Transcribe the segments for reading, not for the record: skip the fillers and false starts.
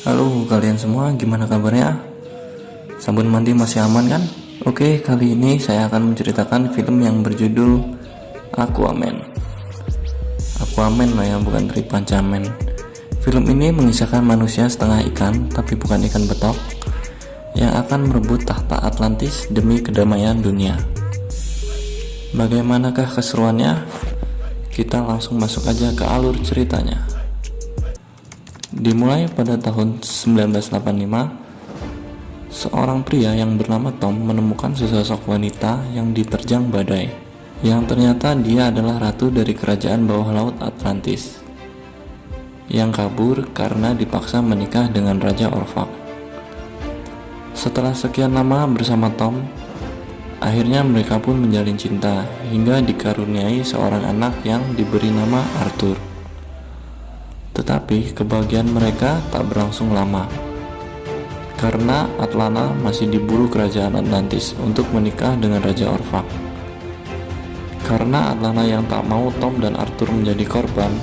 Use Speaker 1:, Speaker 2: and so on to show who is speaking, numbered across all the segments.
Speaker 1: Halo kalian semua, gimana kabarnya? Sabun mandi masih aman kan? Oke, kali ini saya akan menceritakan film yang berjudul Aquaman. Aquaman lah ya, bukan Tri Pancamen. Film ini mengisahkan manusia setengah ikan, tapi bukan ikan betok, yang akan merebut tahta Atlantis demi kedamaian dunia. Bagaimanakah keseruannya? Kita langsung masuk aja ke alur ceritanya. Dimulai pada tahun 1985, seorang pria yang bernama Tom menemukan sesosok wanita yang diterjang badai, yang ternyata dia adalah ratu dari kerajaan bawah laut Atlantis, yang kabur karena dipaksa menikah dengan Raja Orphan. Setelah sekian lama bersama Tom, akhirnya mereka pun menjalin cinta hingga dikaruniai seorang anak yang diberi nama Arthur. Tetapi kebahagiaan mereka tak berlangsung lama, karena Atlanta masih diburu kerajaan Atlantis untuk menikah dengan Raja Orphan. Karena Atlanta yang tak mau Tom dan Arthur menjadi korban,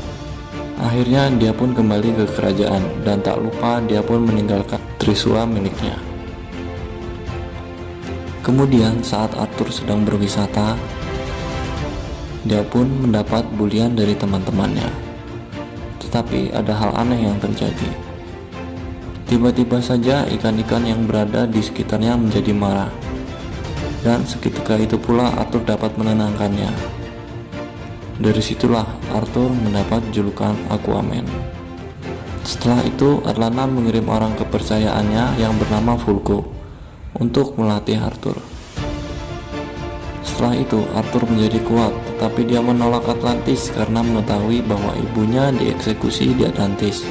Speaker 1: akhirnya dia pun kembali ke kerajaan, dan tak lupa dia pun meninggalkan Trisula miliknya. Kemudian saat Arthur sedang berwisata, dia pun mendapat bulian dari teman-temannya. Tetapi ada hal aneh yang terjadi. Tiba-tiba saja ikan-ikan yang berada di sekitarnya menjadi marah, dan seketika itu pula Arthur dapat menenangkannya. Dari situlah Arthur mendapat julukan Aquaman. Setelah itu Atlanta mengirim orang kepercayaannya yang bernama Vulko untuk melatih Arthur. Setelah itu Arthur menjadi kuat, tetapi dia menolak Atlantis karena mengetahui bahwa ibunya dieksekusi di Atlantis,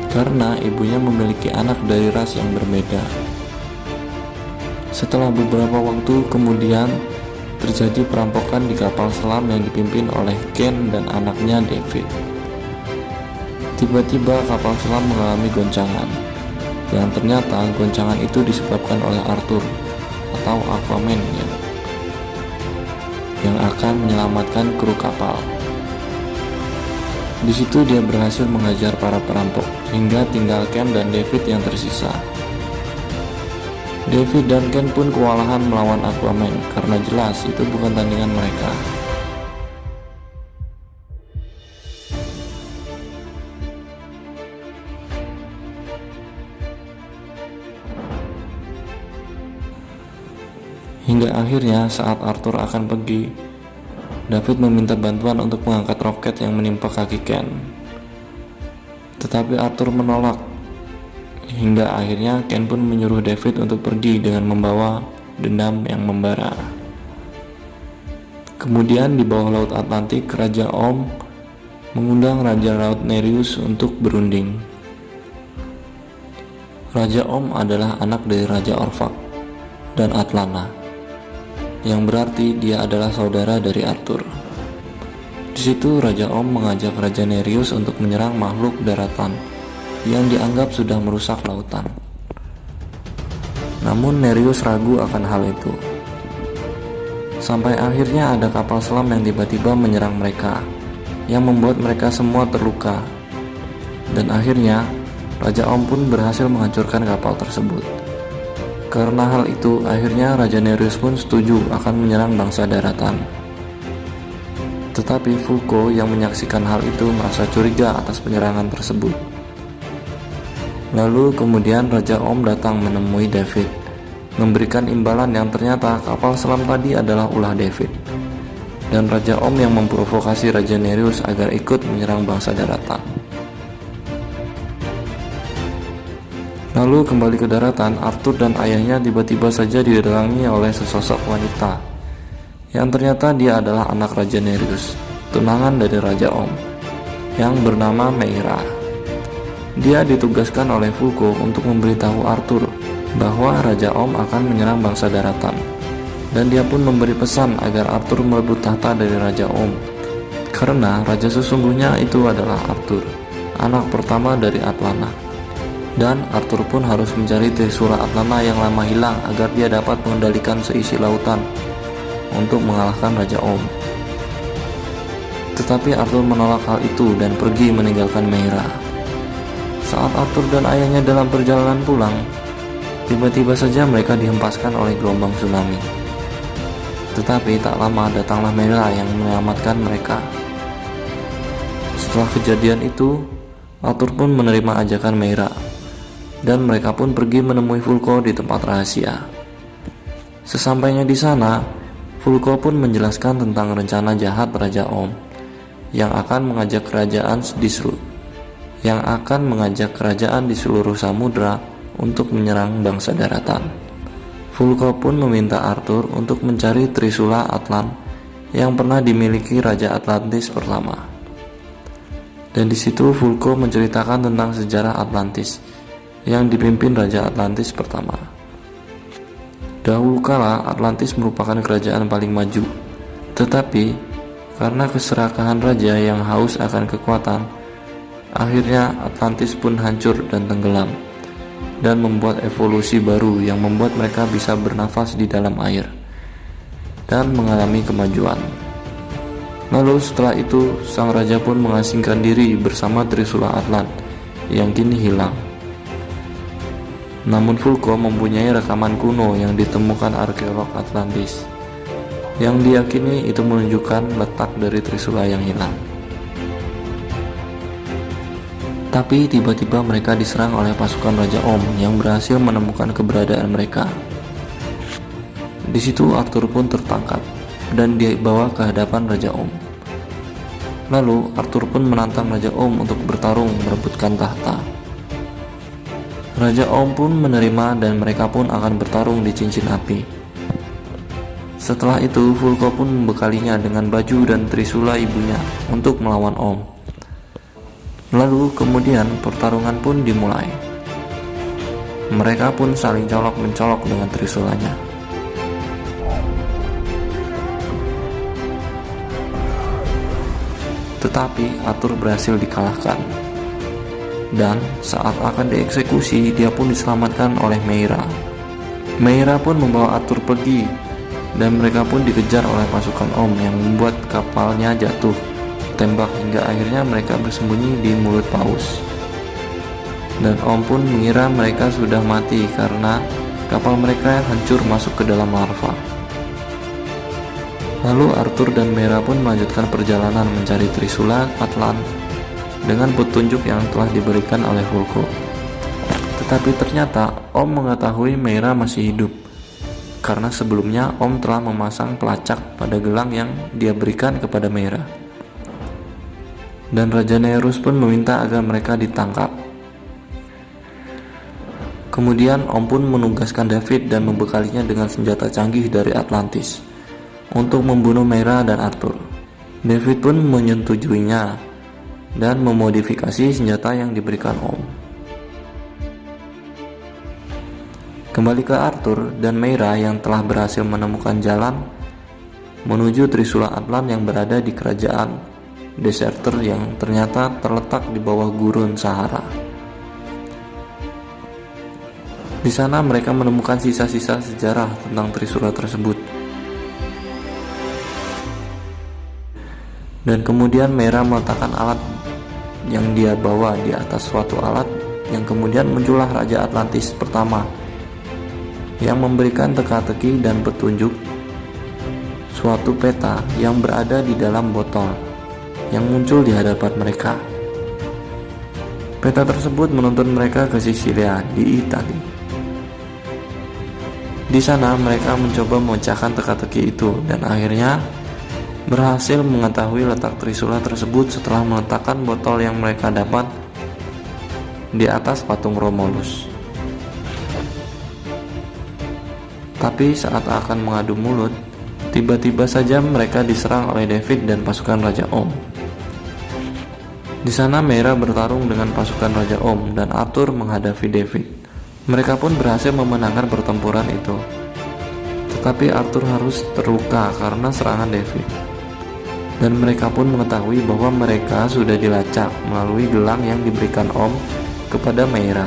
Speaker 1: karena ibunya memiliki anak dari ras yang berbeda. Setelah beberapa waktu kemudian terjadi perampokan di kapal selam yang dipimpin oleh Ken dan anaknya David. Tiba-tiba kapal selam mengalami goncangan, yang ternyata goncangan itu disebabkan oleh Arthur atau Aquaman yang akan menyelamatkan kru kapal. Di situ dia berhasil menghajar para perampok hingga tinggal Ken dan David yang tersisa. David dan Ken pun kewalahan melawan Aquaman karena jelas itu bukan tandingan mereka. Hingga akhirnya saat Arthur akan pergi, David meminta bantuan untuk mengangkat roket yang menimpa kaki Ken. Tetapi Arthur menolak. Hingga akhirnya Ken pun menyuruh David untuk pergi dengan membawa dendam yang membara. Kemudian di bawah laut Atlantik, Raja Om mengundang Raja Laut Nereus untuk berunding. Raja Om adalah anak dari Raja Orphan dan Atlanta, yang berarti dia adalah saudara dari Arthur. Di situ Raja Om mengajak Raja Nereus untuk menyerang makhluk daratan yang dianggap sudah merusak lautan. Namun Nereus ragu akan hal itu. Sampai akhirnya ada kapal selam yang tiba-tiba menyerang mereka, yang membuat mereka semua terluka. Dan akhirnya Raja Om pun berhasil menghancurkan kapal tersebut. Karena hal itu, akhirnya Raja Nereus pun setuju akan menyerang bangsa daratan. Tetapi Vulko yang menyaksikan hal itu merasa curiga atas penyerangan tersebut. Lalu kemudian Raja Om datang menemui David, memberikan imbalan yang ternyata kapal selam tadi adalah ulah David. Dan Raja Om yang memprovokasi Raja Nereus agar ikut menyerang bangsa daratan. Lalu kembali ke daratan, Arthur dan ayahnya tiba-tiba saja didatangi oleh sesosok wanita, yang ternyata dia adalah anak Raja Nereus, tunangan dari Raja Om, yang bernama Meira. Dia ditugaskan oleh Vulko untuk memberitahu Arthur bahwa Raja Om akan menyerang bangsa daratan, dan dia pun memberi pesan agar Arthur merebut tahta dari Raja Om, karena raja sesungguhnya itu adalah Arthur, anak pertama dari Atlanta. Dan Arthur pun harus mencari Trisula Atlanta yang lama hilang agar dia dapat mengendalikan seisi lautan untuk mengalahkan Raja Om. Tetapi Arthur menolak hal itu dan pergi meninggalkan Meira. Saat Arthur dan ayahnya dalam perjalanan pulang, tiba-tiba saja mereka dihempaskan oleh gelombang tsunami. Tetapi tak lama datanglah Meira yang menyelamatkan mereka. Setelah kejadian itu, Arthur pun menerima ajakan Meira, dan mereka pun pergi menemui Vulko di tempat rahasia. Sesampainya di sana, Vulko pun menjelaskan tentang rencana jahat Raja Om yang akan mengajak kerajaan di seluruh samudra untuk menyerang bangsa daratan. Vulko pun meminta Arthur untuk mencari Trisula Atlan yang pernah dimiliki Raja Atlantis pertama. Dan di situ Vulko menceritakan tentang sejarah Atlantis yang dipimpin Raja Atlantis pertama. Dahulu kala Atlantis merupakan kerajaan paling maju, tetapi karena keserakahan raja yang haus akan kekuatan, akhirnya Atlantis pun hancur dan tenggelam, dan membuat evolusi baru yang membuat mereka bisa bernafas di dalam air dan mengalami kemajuan. Lalu setelah itu, sang raja pun mengasingkan diri bersama Trisula Atlan yang kini hilang. Namun Vulko mempunyai rekaman kuno yang ditemukan arkeolog Atlantis, yang diyakini itu menunjukkan letak dari Trisula yang hilang. Tapi tiba-tiba mereka diserang oleh pasukan Raja Om yang berhasil menemukan keberadaan mereka. Di situ Arthur pun tertangkap dan dibawa ke hadapan Raja Om. Lalu Arthur pun menantang Raja Om untuk bertarung merebutkan tahta. Raja Om pun menerima dan mereka pun akan bertarung di cincin api. Setelah itu Vulko pun membekalinya dengan baju dan Trisula ibunya untuk melawan Om. Lalu kemudian pertarungan pun dimulai. Mereka pun saling colok-mencolok dengan Trisulanya. Tetapi Arthur berhasil dikalahkan. Dan saat akan dieksekusi, dia pun diselamatkan oleh Meira. Meira pun membawa Arthur pergi, dan mereka pun dikejar oleh pasukan Om yang membuat kapalnya jatuh tembak hingga akhirnya mereka bersembunyi di mulut paus. Dan Om pun mengira mereka sudah mati karena kapal mereka hancur masuk ke dalam larva. Lalu Arthur dan Meira pun melanjutkan perjalanan mencari Trisula Atlan dengan petunjuk yang telah diberikan oleh Vulko. Tetapi ternyata Om mengetahui Meira masih hidup, karena sebelumnya Om telah memasang pelacak pada gelang yang dia berikan kepada Meira. Dan Raja Nerus pun meminta agar mereka ditangkap. Kemudian Om pun menugaskan David dan membekalinya dengan senjata canggih dari Atlantis untuk membunuh Meira dan Arthur. David pun menyetujuinya dan memodifikasi senjata yang diberikan Om. Kembali ke Arthur dan Meira yang telah berhasil menemukan jalan menuju Trisula Atlan yang berada di kerajaan Deserter yang ternyata terletak di bawah gurun Sahara. Di sana mereka menemukan sisa-sisa sejarah tentang Trisula tersebut. Dan kemudian Meira meletakkan alat yang dia bawa di atas suatu alat yang kemudian muncullah Raja Atlantis pertama yang memberikan teka-teki dan petunjuk suatu peta yang berada di dalam botol yang muncul di hadapan mereka. Peta tersebut menuntun mereka ke Sisilia di Italia. Di sana mereka mencoba memecahkan teka-teki itu dan akhirnya berhasil mengetahui letak Trisula tersebut setelah meletakkan botol yang mereka dapat di atas patung Romulus. Tapi saat akan mengadu mulut, tiba-tiba saja mereka diserang oleh David dan pasukan Raja Om. Di sana Meira bertarung dengan pasukan Raja Om dan Arthur menghadapi David. Mereka pun berhasil memenangkan pertempuran itu. Tetapi Arthur harus terluka karena serangan David. Dan mereka pun mengetahui bahwa mereka sudah dilacak melalui gelang yang diberikan Om kepada Meira.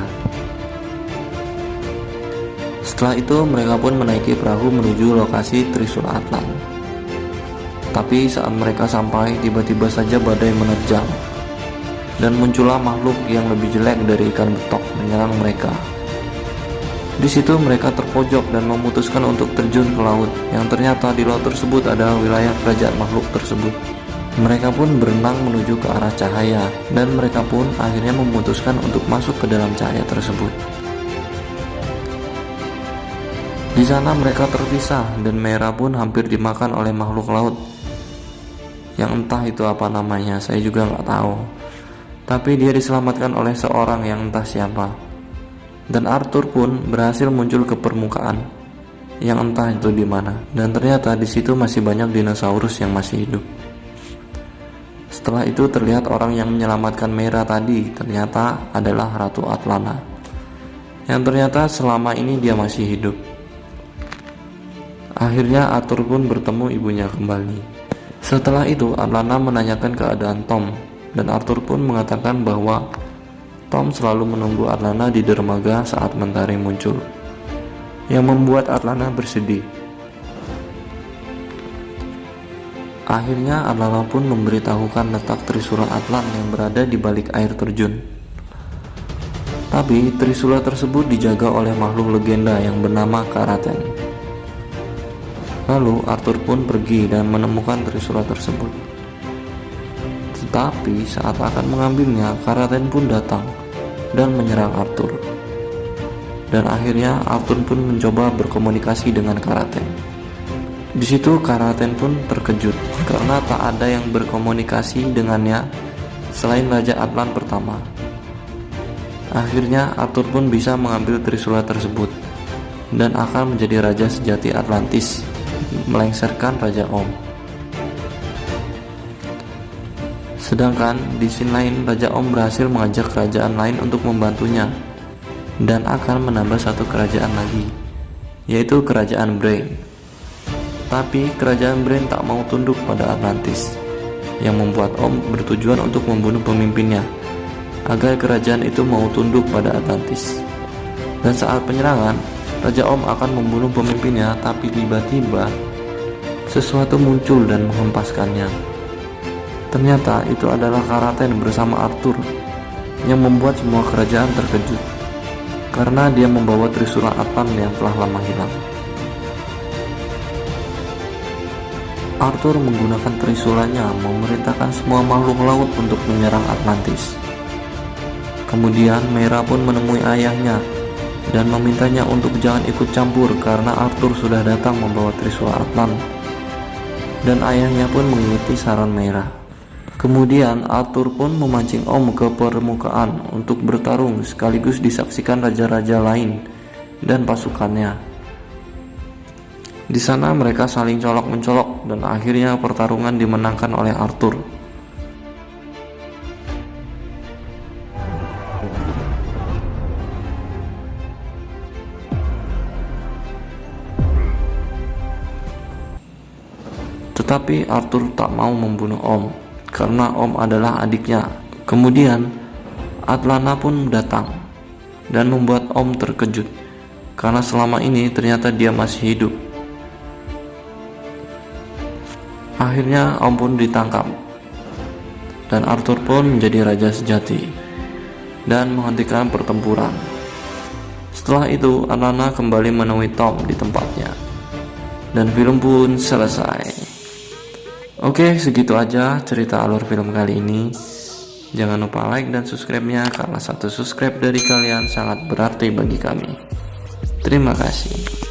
Speaker 1: Setelah itu mereka pun menaiki perahu menuju lokasi Trisula Atlan. Tapi saat mereka sampai, tiba-tiba saja badai menerjang. dan muncullah makhluk yang lebih jelek dari ikan betok menyerang mereka. Di situ mereka terpojok dan memutuskan untuk terjun ke laut, yang ternyata di laut tersebut adalah wilayah kerajaan makhluk tersebut. Mereka pun berenang menuju ke arah cahaya, dan mereka pun akhirnya memutuskan untuk masuk ke dalam cahaya tersebut. Di sana mereka terpisah, dan Mera pun hampir dimakan oleh makhluk laut, yang entah itu apa namanya, saya juga nggak tahu. Tapi dia diselamatkan oleh seorang yang entah siapa. Dan Arthur pun berhasil muncul ke permukaan, yang entah itu di mana. Dan ternyata di situ masih banyak dinosaurus yang masih hidup. Setelah itu terlihat orang yang menyelamatkan Mera tadi ternyata adalah Ratu Atlana, yang ternyata selama ini dia masih hidup. Akhirnya Arthur pun bertemu ibunya kembali. Setelah itu Atlana menanyakan keadaan Tom, dan Arthur pun mengatakan bahwa Tom selalu menunggu Atlana di dermaga saat mentari muncul, yang membuat Atlana bersedih. Akhirnya Atlana pun memberitahukan letak Trisula Atlan yang berada di balik air terjun. Tapi Trisula tersebut dijaga oleh makhluk legenda yang bernama Karaten. Lalu Arthur pun pergi dan menemukan Trisula tersebut. Tetapi saat akan mengambilnya, Karaten pun datang dan menyerang Arthur. Dan akhirnya Arthur pun mencoba berkomunikasi dengan Karaten. Di situ Karaten pun terkejut karena tak ada yang berkomunikasi dengannya selain Raja Atlan pertama. Akhirnya Arthur pun bisa mengambil Trisula tersebut dan akan menjadi raja sejati Atlantis, melengsarkan Raja Om. Sedangkan di sisi lain, Raja Om berhasil mengajak kerajaan lain untuk membantunya dan akan menambah satu kerajaan lagi, yaitu Kerajaan Brain. Tapi Kerajaan Brain tak mau tunduk pada Atlantis, yang membuat Om bertujuan untuk membunuh pemimpinnya agar kerajaan itu mau tunduk pada Atlantis. Dan saat penyerangan, Raja Om akan membunuh pemimpinnya, tapi tiba-tiba sesuatu muncul dan menghempaskannya. Ternyata itu adalah Karaten bersama Arthur, yang membuat semua kerajaan terkejut karena dia membawa Trisula Atlan yang telah lama hilang. Arthur menggunakan Trisulanya memerintahkan semua makhluk laut untuk menyerang Atlantis. Kemudian Mera pun menemui ayahnya dan memintanya untuk jangan ikut campur karena Arthur sudah datang membawa Trisula Atlan, dan ayahnya pun mengikuti saran Mera. Kemudian Arthur pun memancing Om ke permukaan untuk bertarung sekaligus disaksikan raja-raja lain dan pasukannya. Di sana mereka saling colok-mencolok dan akhirnya pertarungan dimenangkan oleh Arthur. Tetapi Arthur tak mau membunuh Om karena Om adalah adiknya. Kemudian Atlana pun datang dan membuat Om terkejut karena selama ini ternyata dia masih hidup. Akhirnya Om pun ditangkap dan Arthur pun menjadi raja sejati dan menghentikan pertempuran. Setelah itu Atlana kembali menemui Tom di tempatnya dan film pun selesai. Oke, segitu aja cerita alur film kali ini. Jangan lupa like dan subscribe-nya karena satu subscribe dari kalian sangat berarti bagi kami. Terima kasih.